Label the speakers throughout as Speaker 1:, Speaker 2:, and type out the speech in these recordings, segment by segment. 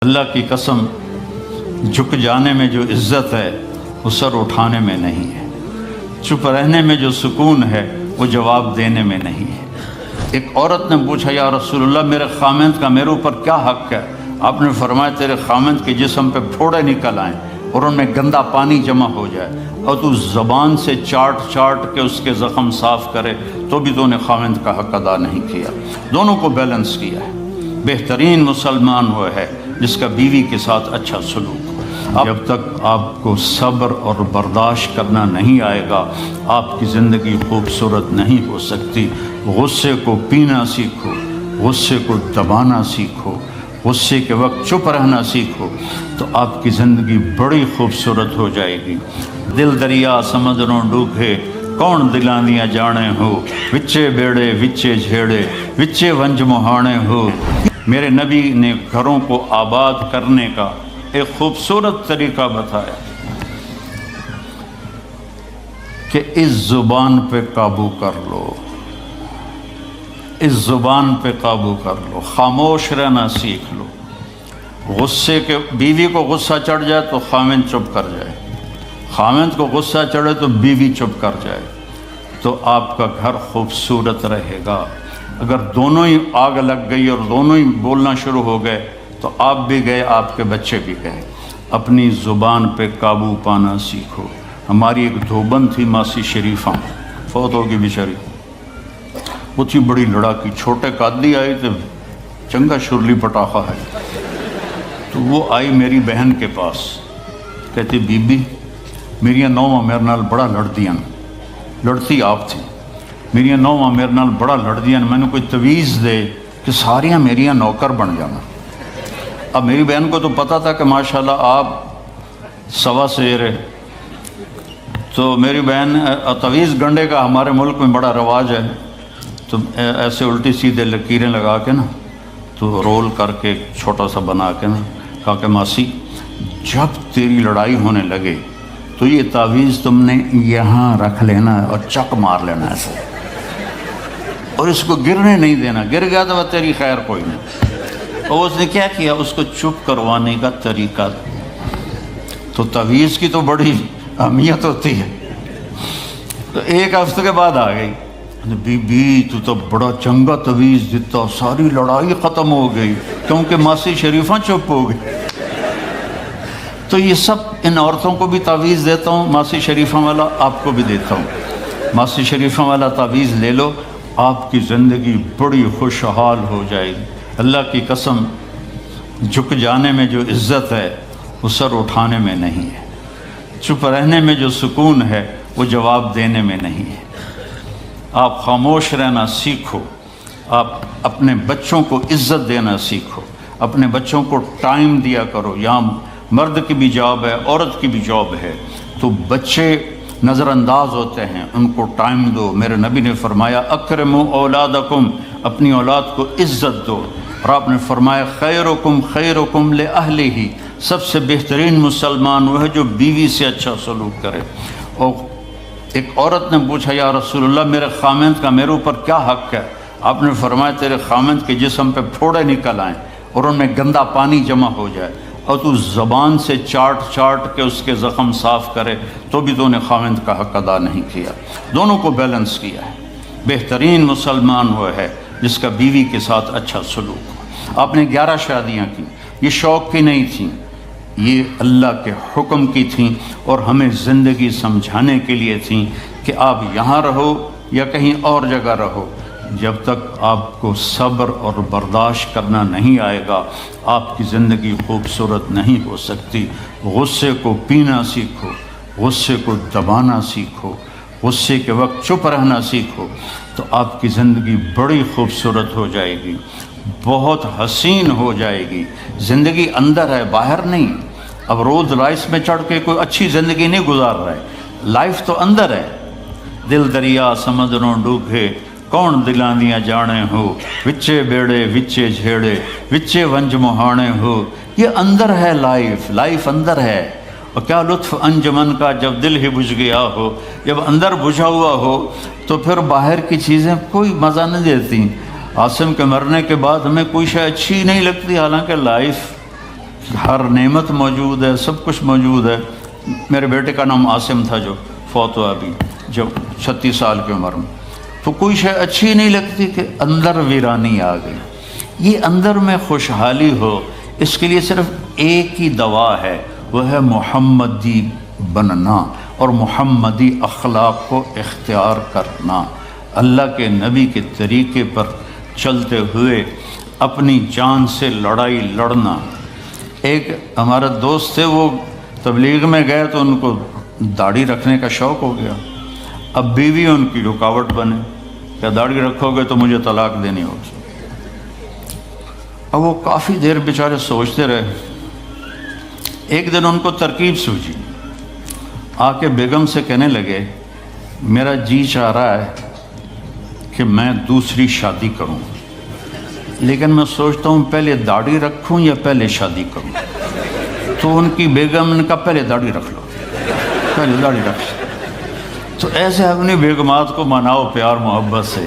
Speaker 1: اللہ کی قسم جھک جانے میں جو عزت ہے وہ سر اٹھانے میں نہیں ہے، چپ رہنے میں جو سکون ہے وہ جواب دینے میں نہیں ہے۔ ایک عورت نے پوچھا یا رسول اللہ میرے خامند کا میرے اوپر کیا حق ہے؟ آپ نے فرمایا تیرے خامند کے جسم پہ پھوڑے نکل آئیں اور ان میں گندا پانی جمع ہو جائے اور تو زبان سے چاٹ چاٹ کے اس کے زخم صاف کرے تو بھی تو نے خامند کا حق ادا نہیں کیا۔ دونوں کو بیلنس کیا ہے۔ بہترین مسلمان وہ ہے جس کا بیوی کے ساتھ اچھا سلوک ہو۔ جب تک آپ کو صبر اور برداشت کرنا نہیں آئے گا آپ کی زندگی خوبصورت نہیں ہو سکتی۔ غصے کو پینا سیکھو، غصے کو دبانا سیکھو، غصے کے وقت چپ رہنا سیکھو تو آپ کی زندگی بڑی خوبصورت ہو جائے گی۔ دل دریا سمندروں ڈوبے کون دلانیاں جانے ہو، وچے بیڑے وچے جھیڑے وچے ونج مہانے ہو۔ میرے نبی نے گھروں کو آباد کرنے کا ایک خوبصورت طریقہ بتایا کہ اس زبان پہ قابو کر لو، اس زبان پہ قابو کر لو، خاموش رہنا سیکھ لو۔ غصے کے بیوی کو غصہ چڑھ جائے تو خامند چپ کر جائے، خامند کو غصہ چڑھے تو بیوی چپ کر جائے تو آپ کا گھر خوبصورت رہے گا۔ اگر دونوں ہی آگ لگ گئی اور دونوں ہی بولنا شروع ہو گئے تو آپ بھی گئے، آپ کے بچے بھی گئے۔ اپنی زبان پہ قابو پانا سیکھو۔ ہماری ایک دھوبن تھی ماسی شریفہ، فوت ہوگی بیچاری، وہ تھی بڑی لڑاکی، چھوٹے قادی آئے تھے، چنگا شرلی پٹاخہ ہے، تو وہ آئی میری بہن کے پاس، کہتی بی بی میریاں نوواں میرے نال بڑا لڑدیاں، لڑتی آپ تھی، میریاں نوواں میرے نال بڑا لڑدیاں، میں نے کوئی تویز دے کہ ساریاں میریاں نوکر بن جانا۔ اب میری بہن کو تو پتہ تھا کہ ماشاءاللہ آپ سوا سیر ہے، تو میری بہن تویز گنڈے کا ہمارے ملک میں بڑا رواج ہے، تو ایسے الٹی سیدھے لکیریں لگا کے نا تو رول کر کے چھوٹا سا بنا کے نا کہا کہ ماسی جب تیری لڑائی ہونے لگے تو یہ تعویذ تم نے یہاں رکھ لینا اور چک مار لینا ایسے، اور اس کو گرنے نہیں دینا، گر گیا تو وہ تیری خیر کوئی نہیں۔ اور اس نے کیا کیا، اس کو چپ کروانے کا طریقہ، تو تعویذ کی تو بڑی اہمیت ہوتی ہے۔ تو ایک ہفتے کے بعد آ گئی، بی بی تو بڑا چنگا تویز دیتا، ساری لڑائی ختم ہو گئی کیونکہ ماسی شریفہ چپ ہو گئی۔ تو یہ سب ان عورتوں کو بھی تعویذ دیتا ہوں، ماسی شریفہ والا آپ کو بھی دیتا ہوں، ماسی شریفہ والا تعویذ لے لو، آپ کی زندگی بڑی خوشحال ہو جائے گی۔ اللہ کی قسم جھک جانے میں جو عزت ہے وہ سر اٹھانے میں نہیں ہے، چپ رہنے میں جو سکون ہے وہ جواب دینے میں نہیں ہے۔ آپ خاموش رہنا سیکھو، آپ اپنے بچوں کو عزت دینا سیکھو، اپنے بچوں کو ٹائم دیا کرو۔ یہاں مرد کی بھی جاب ہے، عورت کی بھی جاب ہے، تو بچے نظر انداز ہوتے ہیں، ان کو ٹائم دو۔ میرے نبی نے فرمایا اکرموا اولادکم، اپنی اولاد کو عزت دو، اور آپ نے فرمایا خیرکم خیرکم لأہلہ، سب سے بہترین مسلمان وہ ہے جو بیوی سے اچھا سلوک کرے۔ اور ایک عورت نے پوچھا یا رسول اللہ میرے خامند کا میرے اوپر کیا حق ہے؟ آپ نے فرمایا تیرے خامند کے جسم پہ پھوڑے نکل آئیں اور ان میں گندا پانی جمع ہو جائے اور تو زبان سے چاٹ چاٹ کے اس کے زخم صاف کرے تو بھی تو نے خامند کا حق ادا نہیں کیا۔ دونوں کو بیلنس کیا ہے۔ بہترین مسلمان وہ ہے جس کا بیوی کے ساتھ اچھا سلوک ہو۔ آپ نے 11 شادیاں کی، یہ شوق کی نہیں تھیں، یہ اللہ کے حکم کی تھیں اور ہمیں زندگی سمجھانے کے لیے تھیں کہ آپ یہاں رہو یا کہیں اور جگہ رہو، جب تک آپ کو صبر اور برداشت کرنا نہیں آئے گا آپ کی زندگی خوبصورت نہیں ہو سکتی۔ غصے کو پینا سیکھو، غصے کو دبانا سیکھو، غصے کے وقت چپ رہنا سیکھو تو آپ کی زندگی بڑی خوبصورت ہو جائے گی، بہت حسین ہو جائے گی۔ زندگی اندر ہے، باہر نہیں۔ اب رولز رائس میں چڑھ کے کوئی اچھی زندگی نہیں گزار رہا ہے، لائف تو اندر ہے۔ دل دریا سمندروں ڈوبے کون دلانیاں جانے ہو، وچے بیڑے وچے جھیڑے وچے ونج مہانے ہو۔ یہ اندر ہے، لائف اندر ہے۔ اور کیا لطف انجمن کا جب دل ہی بجھ گیا ہو، جب اندر بجھا ہوا ہو تو پھر باہر کی چیزیں کوئی مزہ نہیں دیتی۔ عاصم کے مرنے کے بعد ہمیں کوئی شے اچھی نہیں لگتی، حالانکہ لائف ہر نعمت موجود ہے، سب کچھ موجود ہے۔ میرے بیٹے کا نام عاصم تھا جو فوت ہوا ابھی، جب 36 سال کی عمر میں، تو کوئی شے اچھی نہیں لگتی کہ اندر ویرانی آ گئی۔ یہ اندر میں خوشحالی ہو، اس کے لیے صرف ایک ہی دوا ہے، وہ ہے محمدی بننا اور محمدی اخلاق کو اختیار کرنا، اللہ کے نبی کے طریقے پر چلتے ہوئے اپنی جان سے لڑائی لڑنا۔ ایک ہمارا دوست تھے، وہ تبلیغ میں گئے تو ان کو داڑھی رکھنے کا شوق ہو گیا، اب بیوی ان کی رکاوٹ بنے کہ داڑھی رکھو گے تو مجھے طلاق دینی ہوگی۔ اب وہ کافی دیر بیچارے سوچتے رہے، ایک دن ان کو ترکیب سوچی، آ کے بیگم سے کہنے لگے میرا جی چاہ رہا ہے کہ میں دوسری شادی کروں، لیکن میں سوچتا ہوں پہلے داڑھی رکھوں یا پہلے شادی کروں۔ تو ان کی بیگم نے کہا پہلے داڑھی رکھ لو، پہلے داڑھی رکھ لو۔ تو ایسے اپنی بیگمات کو مناؤ پیار محبت سے۔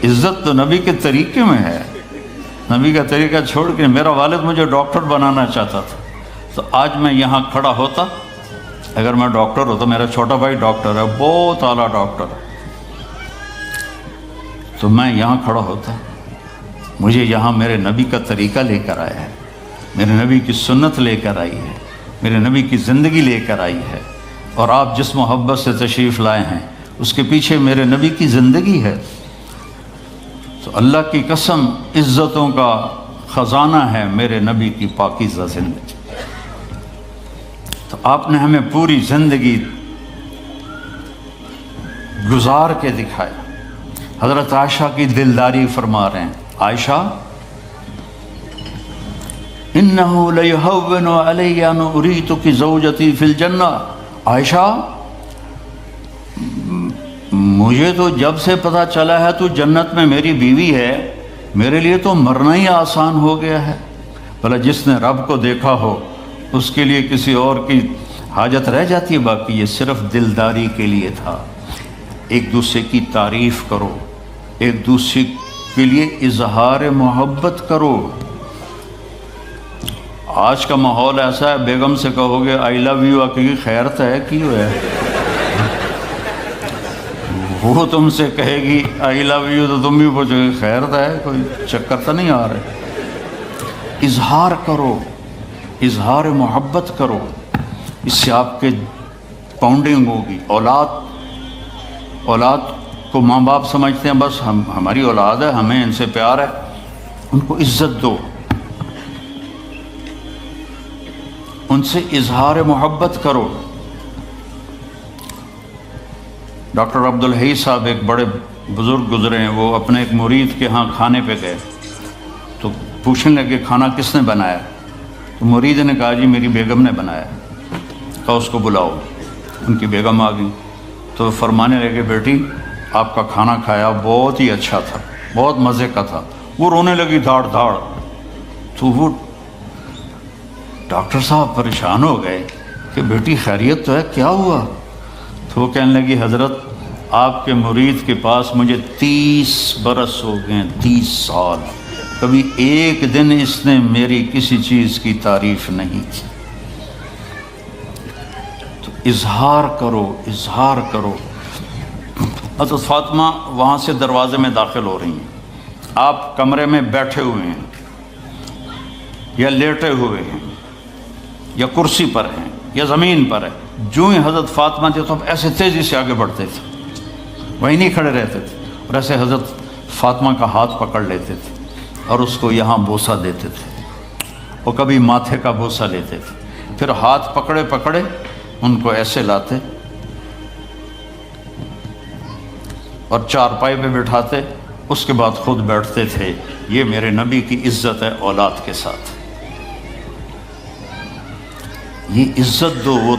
Speaker 1: عزت تو نبی کے طریقے میں ہے، نبی کا طریقہ چھوڑ کے۔ میرا والد مجھے ڈاکٹر بنانا چاہتا تھا، تو آج میں یہاں کھڑا ہوتا، اگر میں ڈاکٹر ہوتا، میرا چھوٹا بھائی ڈاکٹر ہے، بہت اعلیٰ ڈاکٹر ہے، تو میں یہاں کھڑا ہوتا۔ مجھے یہاں میرے نبی کا طریقہ لے کر آیا ہے، میرے نبی کی سنت لے کر آئی ہے، میرے نبی کی زندگی لے کر آئی ہے، اور آپ جس محبت سے تشریف لائے ہیں اس کے پیچھے میرے نبی کی زندگی ہے۔ تو اللہ کی قسم، عزتوں کا خزانہ ہے میرے نبی کی پاکیزہ زندگی۔ تو آپ نے ہمیں پوری زندگی گزار کے دکھایا۔ حضرت عائشہ کی دلداری فرما رہے ہیں، عائشہ انہو لیہون علی ان اریتک زوجتی فی الجنہ، عائشہ مجھے تو جب سے پتہ چلا ہے تو جنت میں میری بیوی ہے، میرے لیے تو مرنا ہی آسان ہو گیا ہے۔ بھلا جس نے رب کو دیکھا ہو اس کے لیے کسی اور کی حاجت رہ جاتی ہے؟ باقی یہ صرف دلداری کے لیے تھا۔ ایک دوسرے کی تعریف کرو، ایک دوسرے کے لیے اظہار محبت کرو۔ آج کا ماحول ایسا ہے، بیگم سے کہو گے آئی لو یو، کی خیر تو ہے کی ہے، وہ تم سے کہے گی آئی لو یو تو تم بھی پوچھو گے خیر تو ہے، کوئی چکر تو نہیں آ رہے۔ اظہار کرو، اظہار محبت کرو، اس سے آپ کے پاؤنڈنگ ہوگی۔ اولاد کو ماں باپ سمجھتے ہیں بس ہماری اولاد ہے، ہمیں ان سے پیار ہے، ان کو عزت دو، ان سے اظہار محبت کرو۔ ڈاکٹر عبدالحی صاحب ایک بڑے بزرگ گزرے ہیں، وہ اپنے ایک مرید کے ہاں کھانے پہ گئے تو پوچھنے لگے کھانا کس نے بنایا؟ تو مرید نے کہا جی میری بیگم نے بنایا۔ کہا اس کو بلاؤ۔ ان کی بیگم آ گئی تو فرمانے لگے بیٹی آپ کا کھانا کھایا بہت ہی اچھا تھا، بہت مزے کا تھا۔ وہ رونے لگی دھاڑ دھاڑ۔ تو وہ ڈاکٹر صاحب پریشان ہو گئے کہ بیٹی خیریت تو ہے، کیا ہوا؟ تو وہ کہنے لگی حضرت آپ کے مرید کے پاس مجھے 30 برس ہو گئے، 30 سال، کبھی ایک دن اس نے میری کسی چیز کی تعریف نہیں کی۔ تو اظہار کرو، اظہار کرو۔ حضرت فاطمہ وہاں سے دروازے میں داخل ہو رہی ہیں، آپ کمرے میں بیٹھے ہوئے ہیں یا لیٹے ہوئے ہیں یا کرسی پر ہیں یا زمین پر ہے۔ جو ہی حضرت فاطمہ تھے تو ایسے تیزی سے آگے بڑھتے تھے، وہیں نہیں کھڑے رہتے تھے، اور ایسے حضرت فاطمہ کا ہاتھ پکڑ لیتے تھے اور اس کو یہاں بوسہ دیتے تھے، اور کبھی ماتھے کا بوسہ لیتے تھے، پھر ہاتھ پکڑے پکڑے ان کو ایسے لاتے اور چارپائی پہ بٹھاتے، اس کے بعد خود بیٹھتے تھے۔ یہ میرے نبی کی عزت ہے اولاد کے ساتھ۔ یہ عزت دو، وہ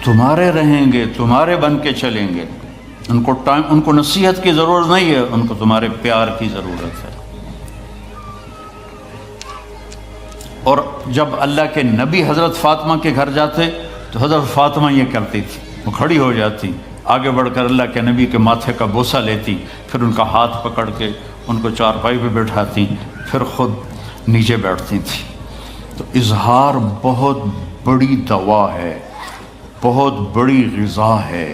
Speaker 1: تمہارے رہیں گے، تمہارے بن کے چلیں گے۔ ان کو نصیحت کی ضرورت نہیں ہے، ان کو تمہارے پیار کی ضرورت ہے۔ اور جب اللہ کے نبی حضرت فاطمہ کے گھر جاتے تو حضرت فاطمہ یہ کرتی تھی، وہ کھڑی ہو جاتی، آگے بڑھ کر اللہ کے نبی کے ماتھے کا بوسہ لیتی، پھر ان کا ہاتھ پکڑ کے ان کو چارپائی پہ بٹھاتی، پھر خود نیچے بیٹھتی تھیں۔ تو اظہار بہت بڑی دوا ہے، بہت بڑی غذا ہے۔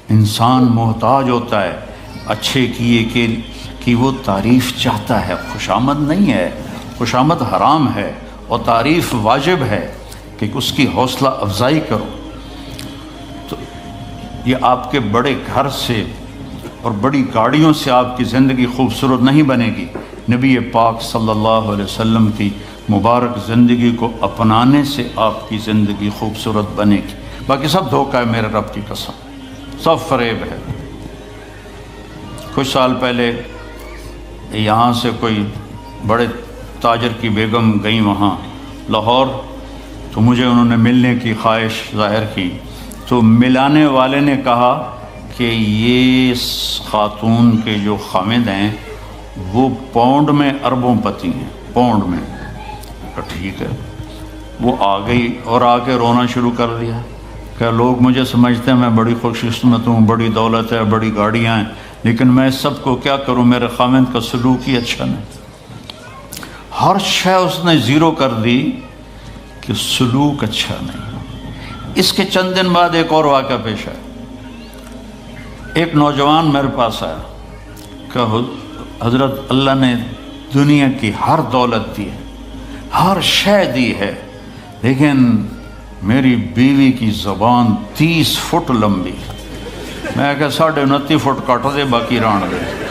Speaker 1: انسان محتاج ہوتا ہے اچھے کیے کہ وہ تعریف چاہتا ہے، خوشامد نہیں ہے، خوشامد حرام ہے، اور تعریف واجب ہے کہ اس کی حوصلہ افزائی کرو۔ تو یہ آپ کے بڑے گھر سے اور بڑی گاڑیوں سے آپ کی زندگی خوبصورت نہیں بنے گی، نبی پاک صلی اللہ علیہ وسلم کی مبارک زندگی کو اپنانے سے آپ کی زندگی خوبصورت بنے گی۔ باقی سب دھوکہ ہے، میرے رب کی قسم، سب فریب ہے۔ کچھ سال پہلے یہاں سے کوئی بڑے تاجر کی بیگم گئیں وہاں لاہور، تو مجھے انہوں نے ملنے کی خواہش ظاہر کی، تو ملانے والے نے کہا کہ یہ خاتون کے جو خامد ہیں وہ پاؤنڈ میں اربوں پتی ہیں، پاؤنڈ میں۔ تو ٹھیک ہے، وہ آ گئی اور آ کے رونا شروع کر دیا کہ لوگ مجھے سمجھتے ہیں میں بڑی خوش قسمت ہوں، بڑی دولت ہے، بڑی گاڑیاں ہیں، لیکن میں سب کو کیا کروں، میرے خامد کا سلوک ہی اچھا نہیں۔ ہر شے اس نے زیرو کر دی کہ سلوک اچھا نہیں۔ اس کے چند دن بعد ایک اور واقعہ پیش آیا۔ ایک نوجوان میرے پاس آیا کہ حضرت اللہ نے دنیا کی ہر دولت دی ہے، ہر شے دی ہے، لیکن میری بیوی کی زبان 30 فٹ لمبی، میں کہ 29.5 فٹ کٹ دے باقی ران دے۔